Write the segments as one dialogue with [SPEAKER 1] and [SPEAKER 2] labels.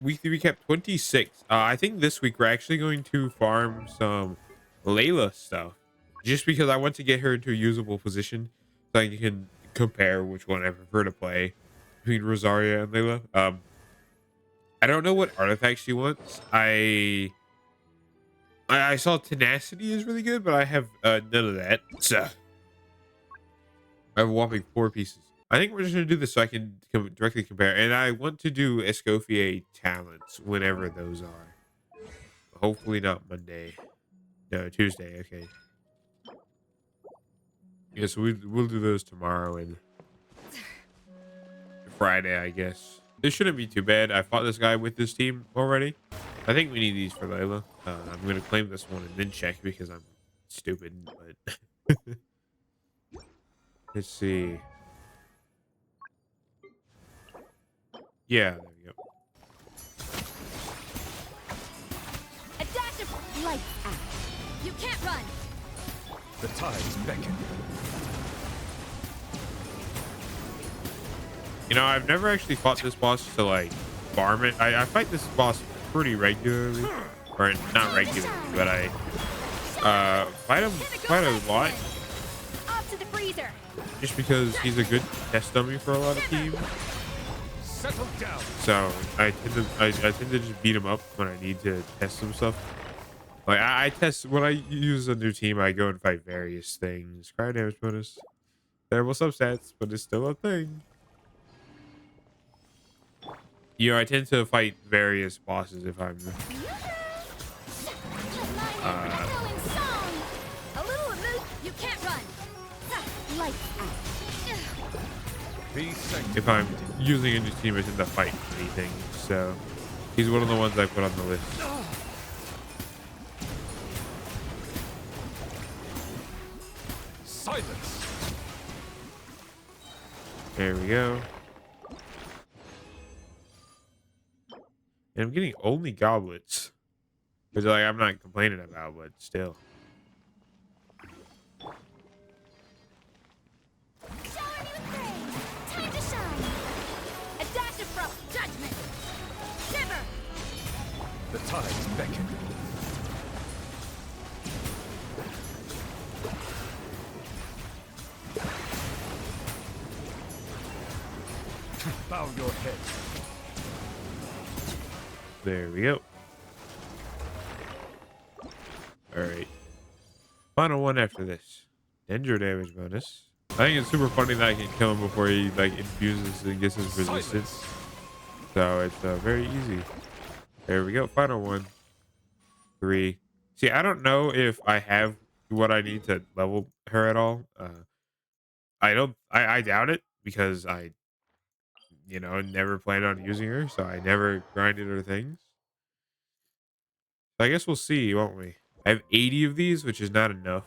[SPEAKER 1] Weekly recap 26. I think this week we're actually going to farm some Layla stuff, just because I want to get her into a usable position so I can compare which one I prefer to play between Rosaria and Layla. I don't know what artifact she wants. I saw tenacity is really good, but I have none of that. So I have a whopping 4 pieces. I think we're just gonna do this so I can directly compare, and I want to do Escoffier talents whenever those are. Hopefully not Monday. No, Tuesday. Okay. Yeah, so we'll do those tomorrow and Friday, I guess. This shouldn't be too bad. I fought this guy with this team already. I think we need these for Layla. I'm gonna claim this one and then check because I'm stupid. But let's see. Yeah, there we go.
[SPEAKER 2] A dash of light out. You can't run.
[SPEAKER 3] The tides beckon.
[SPEAKER 1] You know, I've never actually fought this boss to like farm it. I fight this boss pretty regularly, or not regularly, but I fight him quite a lot.
[SPEAKER 2] Off to the freezer.
[SPEAKER 1] Just because he's a good test dummy for a lot of teams.
[SPEAKER 3] Settle down.
[SPEAKER 1] So I tend to just beat him up when I need to test some stuff. Like I test when I use a new team, I go and fight various things. Cryo damage bonus, terrible substats, but it's still a thing. You know, I tend to fight various bosses if I'm
[SPEAKER 2] A little remove. You can't run. Light out.
[SPEAKER 1] if I'm using a new team, I tend to fight anything. So he's one of the ones I put on the list.
[SPEAKER 3] Silence.
[SPEAKER 1] There we go. And I'm getting only goblets, which like I'm not complaining about, but still.
[SPEAKER 2] Shower me with praise. Time to shine. A dash of frost judgment. Shiver.
[SPEAKER 3] The tides beckon. Bow your head.
[SPEAKER 1] There we go. All right. Final one after this. Danger damage bonus. I think it's super funny that I can kill him before he like infuses and gets his resistance. So it's very easy. There we go. Final one. 3. See, I don't know if I have what I need to level her at all. I don't. I doubt it because I, you know, never planned on using her, so I never grinded her things. So I guess we'll see, won't we? I have 80 of these, which is not enough.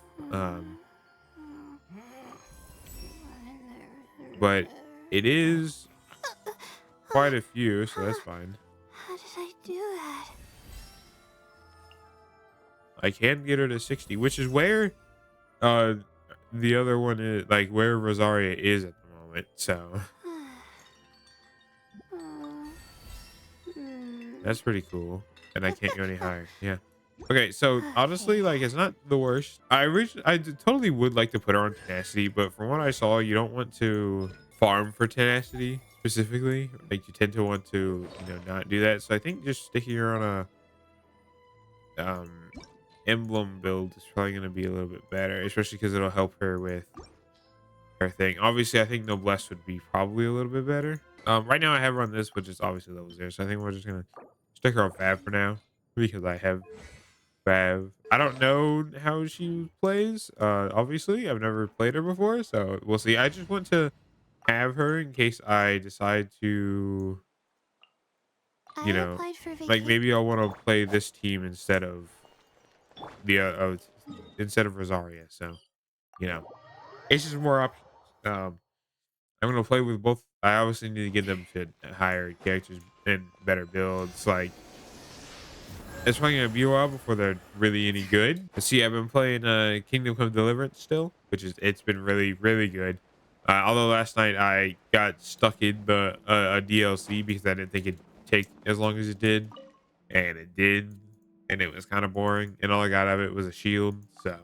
[SPEAKER 1] But it is quite a few, so that's fine.
[SPEAKER 2] How did I do that?
[SPEAKER 1] I can get her to 60, which is where the other one is, like where Rosaria is at the moment. So that's pretty cool. And I can't go any higher. Yeah. Okay, so honestly, like it's not the worst. I totally would like to put her on tenacity, but from what I saw, you don't want to farm for tenacity specifically. Like you tend to want to, you know, not do that. So I think just sticking her on a emblem build is probably going to be a little bit better, especially because it'll help her with her thing. Obviously, I think Noblesse would be probably a little bit better. Right now I have her on this, which is obviously level 0. So I think we're just gonna stick her on Fab for now because I have Fab. I don't know how she plays. Obviously, I've never played her before, so we'll see. I just want to have her in case I decide to, you know, like maybe I'll want to play this team instead of the instead of Rosaria. So, you know, it's just more options. I'm gonna play with both. I obviously need to get them to higher characters and better builds. Like it's probably gonna be a while before they're really any good. But see, I've been playing Kingdom Come Deliverance still, which is it's been really good. Although last night I got stuck in the a DLC because I didn't think it take as long as it did, and it did, and it was kind of boring, and all I got out of it was a shield, so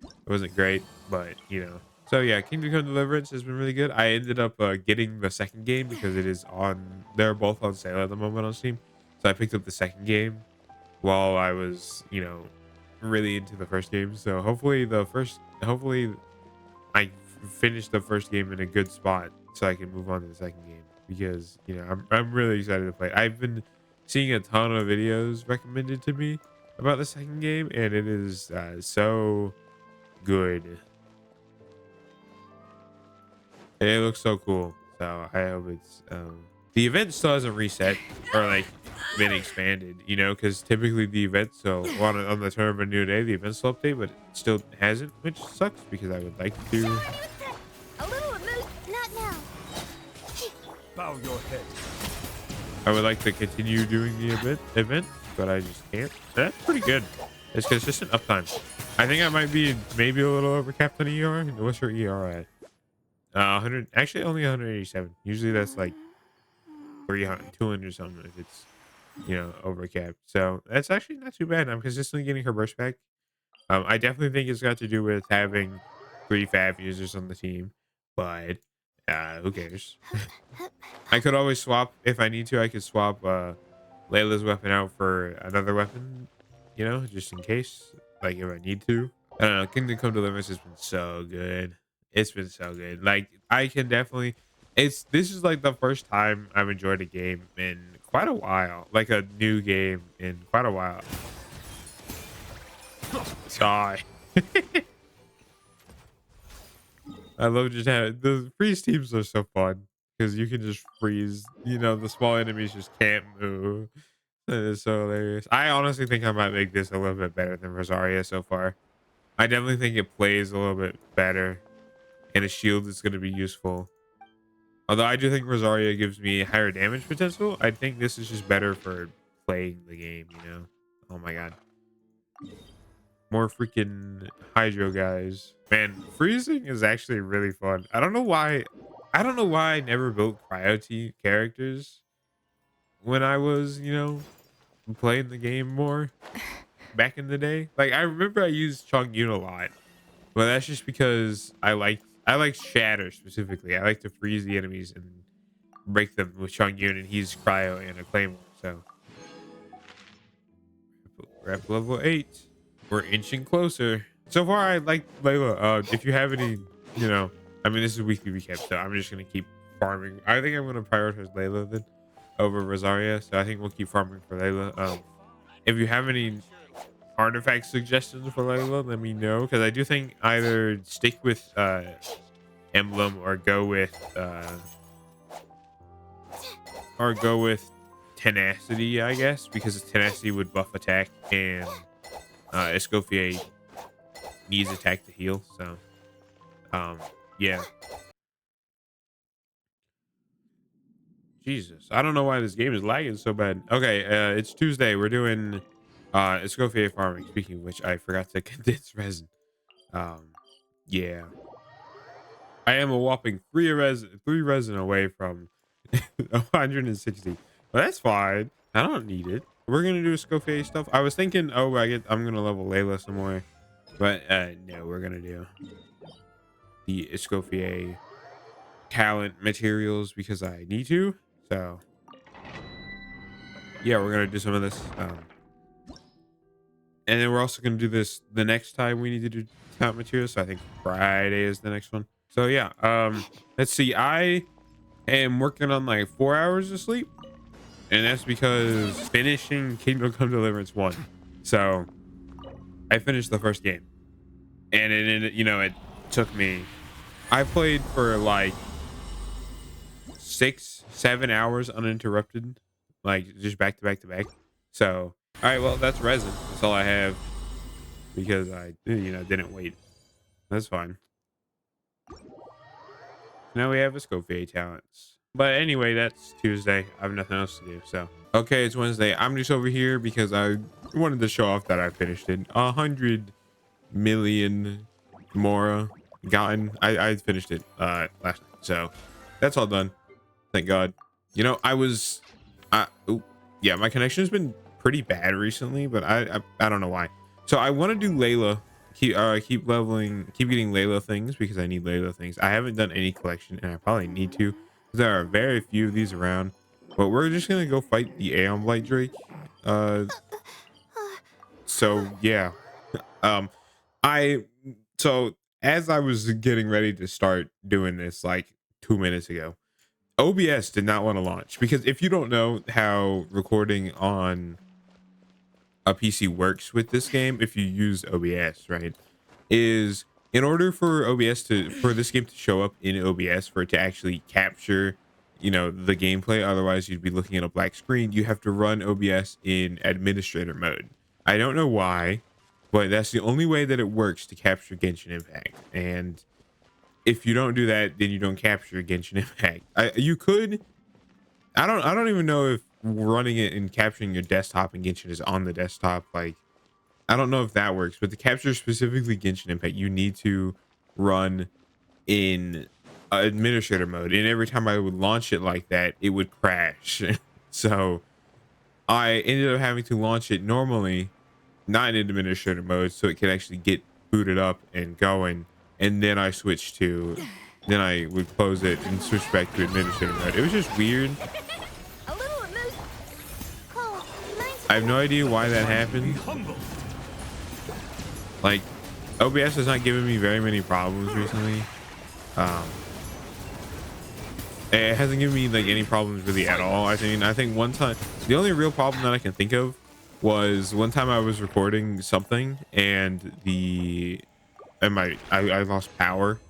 [SPEAKER 1] it wasn't great, but you know. So yeah, Kingdom Come Deliverance has been really good. I ended up getting the second game because it is on. They're both on sale at the moment on Steam, so I picked up the second game while I was, you know, really into the first game. So hopefully I finish the first game in a good spot so I can move on to the second game, because you know I'm really excited to play it. I've been seeing a ton of videos recommended to me about the second game, and it is so good. It looks so cool. So I hope it's the event still hasn't reset or like been expanded, you know, because typically the event, so on the turn of a new day, the event still update, but it still hasn't, which sucks because I would like to.
[SPEAKER 2] A little removed. Not now.
[SPEAKER 3] Bow your head.
[SPEAKER 1] I would like to continue doing the event, but I just can't. That's pretty good. It's consistent uptime. I think I might be maybe a little overcapped on ER. What's your ER at? 100. Actually, only 187. Usually that's like 300, 200 something if it's, you know, overcapped. So that's actually not too bad. I'm consistently getting her burst back. I definitely think it's got to do with having 3 FAF users on the team, but who cares? I could always swap if I need to. I could swap Layla's weapon out for another weapon, you know, just in case, like if I need to. I don't know. Kingdom Come Deliverance has been so good. It's been so good. Like I can definitely. This is like the first time I've enjoyed a game in quite a while, like a new game in quite a while. Die. I love just having the freeze teams are so fun because you can just freeze. You know, the small enemies just can't move. That is so hilarious. I honestly think I might make this a little bit better than Rosaria so far. I definitely think it plays a little bit better, and a shield is going to be useful. Although I do think Rosaria gives me higher damage potential, I think this is just better for playing the game, you know? Oh my god. More freaking hydro guys. Man, freezing is actually really fun. I don't know why I never built cryo characters when I was, you know, playing the game more back in the day. Like I remember I used Chongyun a lot, but that's just because I like shatter specifically. I like to freeze the enemies and break them with Chongyun, and he's cryo and a claymore. So we're at level 8. We're inching closer. So far, I like Layla. If you have any, you know, I mean, this is a weekly recap, so I'm just gonna keep farming. I think I'm gonna prioritize Layla then over Rosaria. So I think we'll keep farming for Layla. If you have any artifact suggestions for Layla, let me know, because I do think either stick with emblem or go with tenacity, I guess, because tenacity would buff attack, and Escoffier needs attack to heal. So yeah. Jesus, I don't know why this game is lagging so bad. Okay, it's Tuesday. We're doing Escoffier farming. Speaking of which, I forgot to condense resin. Yeah, I am a whopping 3 resin away from 160. Well, that's fine. I don't need it. We're gonna do Escoffier stuff. I was thinking, oh, I'm gonna level Layla some more, but no, we're gonna do the Escoffier talent materials because I need to. So yeah, we're gonna do some of this, and then we're also gonna do this the next time we need to do talent materials. So I think Friday is the next one. So yeah, let's see. I am working on like 4 hours of sleep, and that's because finishing Kingdom Come Deliverance 1. So I finished the first game, and it took me. I played for like 6-7 hours uninterrupted, like just back to back to back. So all right, well, that's resin. That's all I have because I didn't wait. That's fine. Now we have Escoffier talents. But anyway, that's Tuesday. I have nothing else to do. So okay, it's Wednesday. I'm just over here because I wanted to show off that I finished it. 100 million more gotten. I finished it last night. So that's all done. Thank God. You know, I was Ooh, yeah, my connection has been pretty bad recently, but I don't know why. So I want to do Layla, keep leveling, keep getting Layla things because I need Layla things. I haven't done any collection, and I probably need to. There are very few of these around, but we're just gonna go fight the Aeon Blight Drake. Uh, so yeah, um, I so as I was getting ready to start doing this like 2 minutes ago, OBS did not want to launch because if you don't know how recording on a PC works with this game, if you use OBS, right, is in order for this game to show up in OBS for it to actually capture, you know, the gameplay, otherwise you'd be looking at a black screen, you have to run OBS in administrator mode. I don't know why, but that's the only way that it works to capture Genshin Impact. And if you don't do that, then you don't capture Genshin Impact. You could. I don't even know if running it and capturing your desktop in Genshin is on the desktop. Like, I don't know if that works, but to capture specifically Genshin Impact, you need to run in administrator mode. And every time I would launch it like that, it would crash. So I ended up having to launch it normally, not in administrator mode, so it could actually get booted up and going. And then I switched to, then I would close it and switch back to administrator mode. It was just weird.
[SPEAKER 2] A little emotion. Cole, mine's
[SPEAKER 1] I have no idea why that happened. Like, OBS has not given me very many problems recently. It hasn't given me like any problems really at all. I think one time, the only real problem that I can think of was one time I was recording something and I lost power,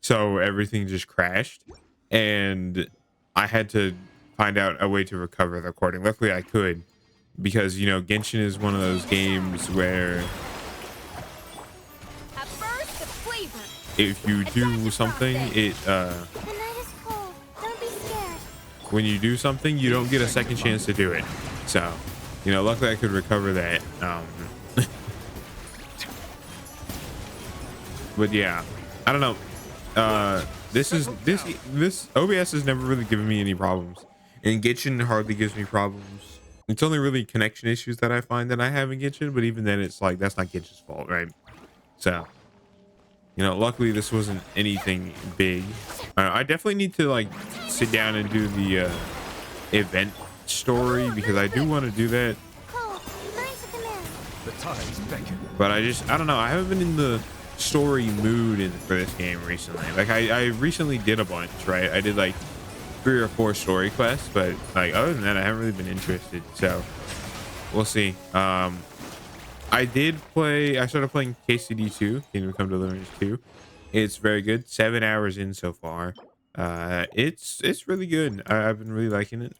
[SPEAKER 1] so everything just crashed, and I had to find out a way to recover the recording. Luckily I could, because you know Genshin is one of those games where
[SPEAKER 2] a burst of flavor.
[SPEAKER 1] if you do something, it
[SPEAKER 2] The night is cold. Don't be scared.
[SPEAKER 1] when you do something, you don't get a second chance to do it. So, you know, luckily I could recover that. But yeah, I don't know. This OBS has never really given me any problems, and Genshin hardly gives me problems. It's only really connection issues that I find that I have in Genshin, but even then, it's like that's not Genshin's fault, right? So, you know, luckily this wasn't anything big. I definitely need to like sit down and do the event story because I do want to do that.
[SPEAKER 2] Cole, mine's a command.
[SPEAKER 3] The tides beckon.
[SPEAKER 1] But I don't know. I haven't been in the story mood for this game recently. Like I recently did a bunch, right? I did like 3 or 4 story quests, but like other than that, I haven't really been interested. So we'll see. I started playing KCD 2, Kingdom Come Deliverance 2. It's very good. 7 hours in so far. It's really good. I've been really liking it.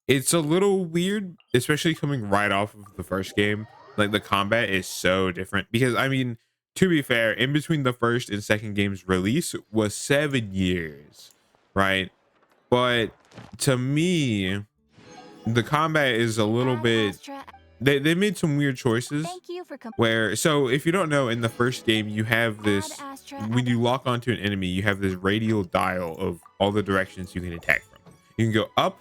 [SPEAKER 1] It's a little weird, especially coming right off of the first game. Like the combat is so different because I mean, to be fair, in between the first and second game's release was 7 years, right? But to me, the combat is a little bit,
[SPEAKER 2] Astra,
[SPEAKER 1] they made some weird choices
[SPEAKER 2] thank you for
[SPEAKER 1] where, so if you don't know, in the first game you have this,
[SPEAKER 2] Astra,
[SPEAKER 1] when you lock onto an enemy, you have this radial dial of all the directions you can attack from. You can go up,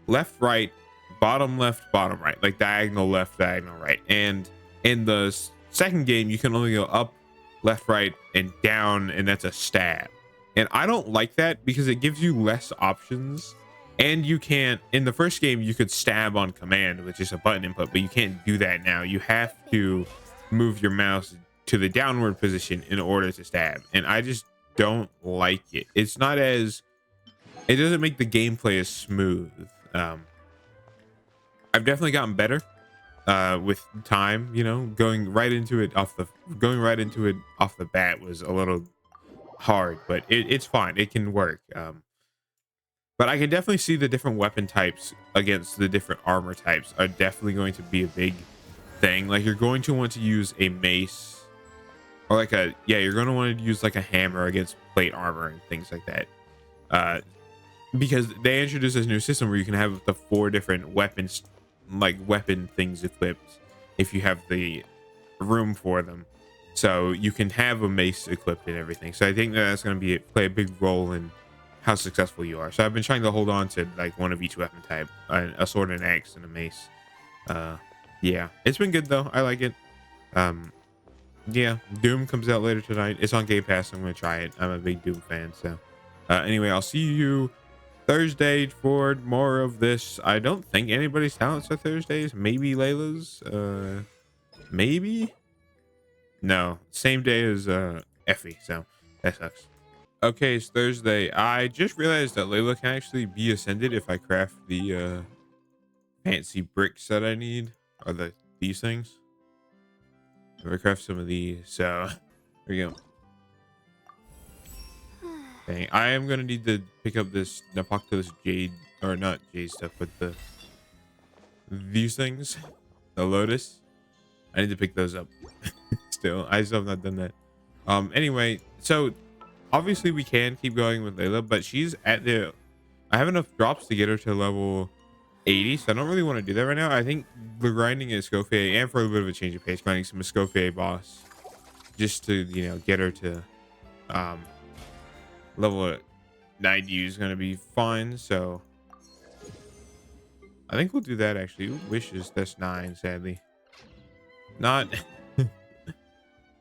[SPEAKER 1] left, right, bottom left, bottom right, like diagonal left, diagonal right. And in the second game you can only go up, left, right, and down, and that's a stab. And I don't like that because it gives you less options. And you can't, in the first game you could stab on command, which is a button input, but you can't do that now. You have to move your mouse to the downward position in order to stab, and I just don't like it. It's not as, it doesn't make the gameplay as smooth. I've definitely gotten better with time, you know. Going right into it off the bat was a little hard, but it's fine. It can work. But I can definitely see the different weapon types against the different armor types are definitely going to be a big thing. Like you're going to want to use a mace, or like you're going to want to use like a hammer against plate armor and things like that. Because they introduced this new system where you can have the 4 different weapons, like weapon things equipped if you have the room for them. So you can have a mace equipped and everything. So I think that's going to play a big role in how successful you are. So I've been trying to hold on to like one of each weapon type, a sword, an axe, and a mace. Yeah, it's been good though. I like it. Yeah, Doom comes out later tonight. It's on Game Pass. I'm gonna try it. I'm a big Doom fan. So anyway, I'll see you Thursday for more of this. I don't think anybody's talents are Thursdays. Maybe Layla's. Maybe. No, same day as Effie. So that sucks. Okay, it's Thursday. I just realized that Layla can actually be ascended if I craft the fancy bricks that I need, or these things. If I craft some of these, so there we go. Dang, I am gonna need to pick up this Napoctos jade, or not jade stuff, but these things, the lotus. I need to pick those up. I still have not done that. Anyway, so obviously we can keep going with Layla, but she's at the. I have enough drops to get her to level 80, so I don't really want to do that right now. I think we're grinding Escoffier, and for a bit of a change of pace, grinding some Escoffier boss, just to get her to level 90 is gonna be fine. So I think we'll do that actually. Ooh, wishes, that's 9, sadly. Not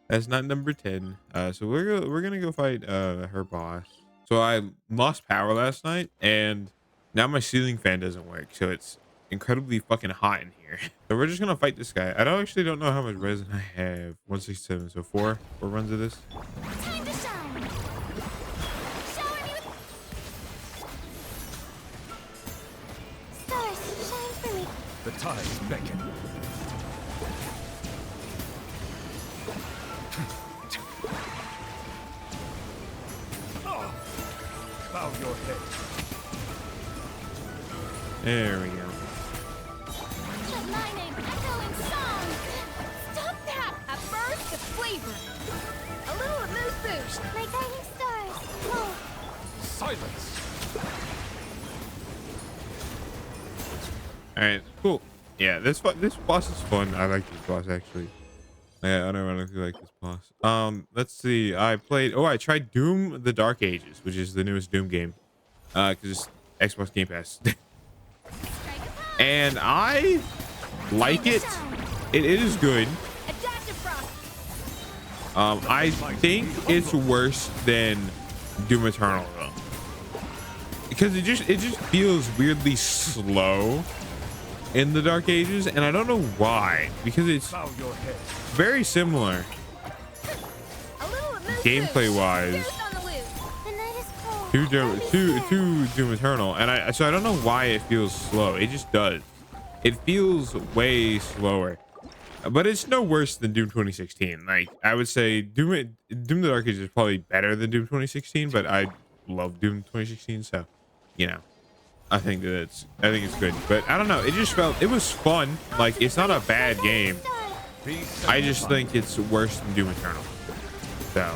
[SPEAKER 1] that's not number 10. So we're gonna go fight her boss. So I lost power last night, and now my ceiling fan doesn't work, so it's incredibly fucking hot in here. So we're just gonna fight this guy. I don't know how much resin I have. 167, so four runs of this.
[SPEAKER 2] Time to shine. Shower me with stars. Shine for me.
[SPEAKER 3] The tides beckon. Bow your head.
[SPEAKER 1] There we go.
[SPEAKER 2] Let my name echo in song. Stop that! A burst of flavor. A little mood boost. My guiding stars. Oh.
[SPEAKER 3] Silence.
[SPEAKER 1] All right, cool. Yeah, this boss is fun. I like this boss actually. Yeah, I don't really like this boss. Let's see. I tried Doom: The Dark Ages, which is the newest Doom game, because it's Xbox Game Pass, and I like it. It is good. I think it's worse than Doom Eternal though, because it just feels weirdly slow in the Dark Ages, and I don't know why, because it's very similar gameplay wise to Doom Eternal, and I don't know why it feels slow. It just does. It feels way slower, but it's no worse than Doom 2016. Like, I would say Doom the Dark Ages is probably better than Doom 2016, but I love Doom 2016, so I think it's good. But I don't know, it was fun. Like, it's not a bad game. I just think it's worse than Doom Eternal. So,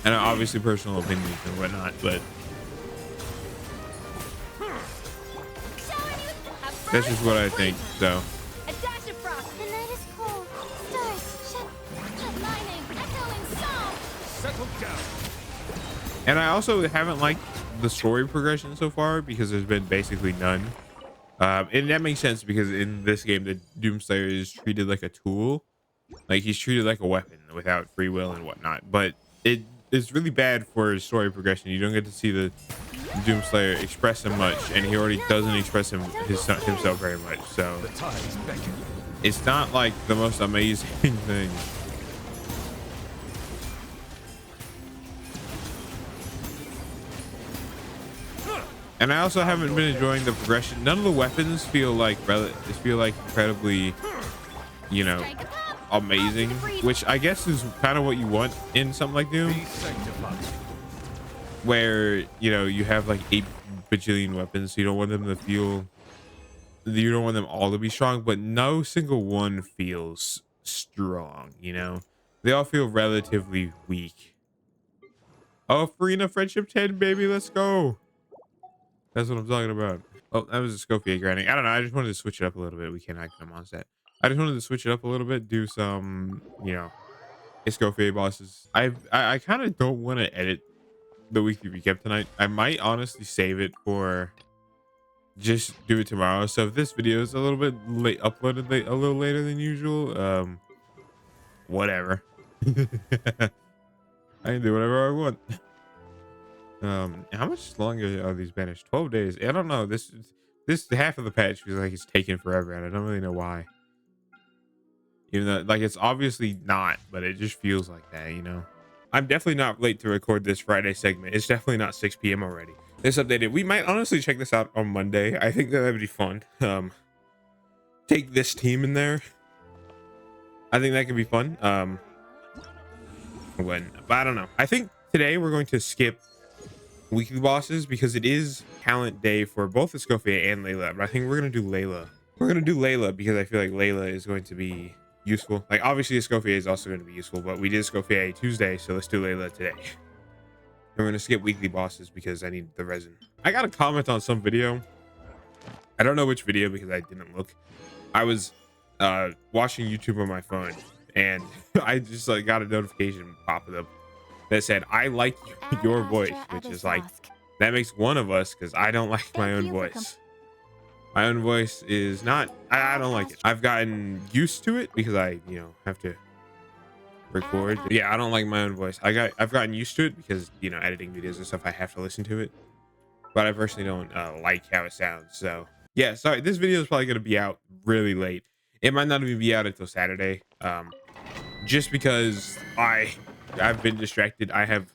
[SPEAKER 1] and obviously personal opinions and whatnot, but that's just what I think. So and I also haven't liked the story progression so far, because there's been basically none. And that makes sense, because in this game the Doomslayer is treated like a tool. Like, he's treated like a weapon without free will and whatnot. But it's really bad for his story progression. You don't get to see the Doomslayer express him much, and he already doesn't express himself very much. So it's not like the most amazing thing. And I also haven't been enjoying the progression. None of the weapons feel like incredibly, amazing, which I guess is kind of what you want in something like Doom, where you have like 8 bajillion weapons, so you don't want them all to be strong, but no single one feels strong. They all feel relatively weak. Oh, Farina Friendship 10, baby, let's go. That's what I'm talking about. Oh, that was a Escoffier grinding. I don't know. I just wanted to switch it up a little bit. We can't act them on set. I just wanted to switch it up a little bit. Do some, Escoffier bosses. I kind of don't want to edit the weekly recap tonight. I might honestly save it for just do it tomorrow. So if this video is a little bit late, uploaded late, a little later than usual, whatever. I can do whatever I want. How much longer are these banners? 12 days. I don't know. This half of the patch feels like it's taking forever, and I don't really know why. Even though, like, it's obviously not, but it just feels like that, you know. I'm definitely not late to record this Friday segment. It's definitely not 6 p.m. already. This updated. We might honestly check this out on Monday. I think that would be fun. Take this team in there. I think that could be fun. But I don't know. I think today we're going to skip weekly bosses because it is talent day for both Escoffier and Layla. But I think we're gonna do Layla. We're gonna do Layla because I feel like Layla is going to be useful. Like, obviously Escoffier is also going to be useful, but we did Escoffier Tuesday, so let's do Layla today. We're gonna skip weekly bosses because I need the resin. I got a comment on some video. I don't know which video because I didn't look. I was watching YouTube on my phone, and I just like got a notification popping up that said, "I like your voice," which is like, that makes one of us because I don't like my own voice. My own voice is not, I don't like it. I've gotten used to it because I, you know, have to record. Yeah, I don't like my own voice. I've gotten used to it because, you know, editing videos and stuff, I have to listen to it. But I personally don't like how it sounds. So yeah, sorry, this video is probably going to be out really late. It might not even be out until Saturday. Just because I've been distracted. I have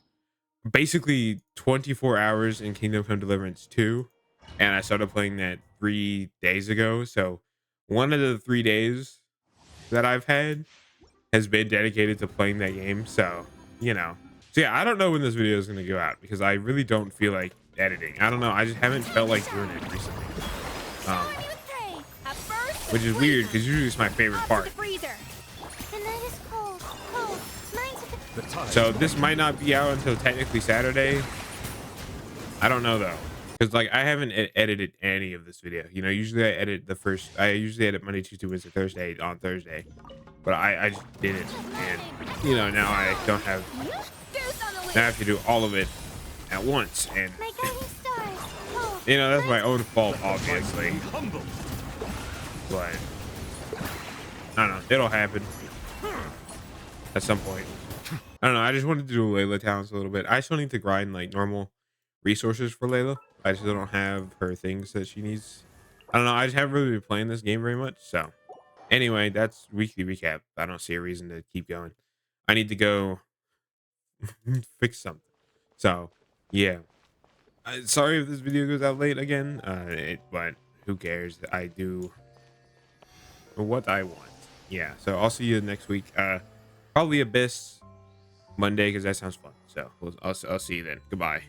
[SPEAKER 1] basically 24 hours in Kingdom Come Deliverance 2, and I started playing that 3 days ago. So one of the 3 days that I've had has been dedicated to playing that game. So, you know, so yeah, I don't know when this video is going to go out because I really don't feel like editing. I don't know. I just haven't felt like doing it recently. Which is weird because usually it's my favorite part. So this might not be out until technically Saturday. I don't know though, because like I haven't edited any of this video. You know, usually I edit I usually edit Monday, Tuesday, Wednesday, Thursday on Thursday, but I just didn't, and you know, now I don't have. Now I have to do all of it at once, and you know, that's my own fault, obviously. But I don't know, it'll happen at some point. I don't know. I just wanted to do Layla talents a little bit. I still need to grind like normal resources for Layla. I still don't have her things that she needs. I don't know. I just haven't really been playing this game very much. So anyway, that's weekly recap. I don't see a reason to keep going. I need to go fix something. So yeah. Sorry if this video goes out late again. But who cares? I do what I want. Yeah. So I'll see you next week. Probably Abyss Monday because that sounds fun. So I'll see you then. Goodbye.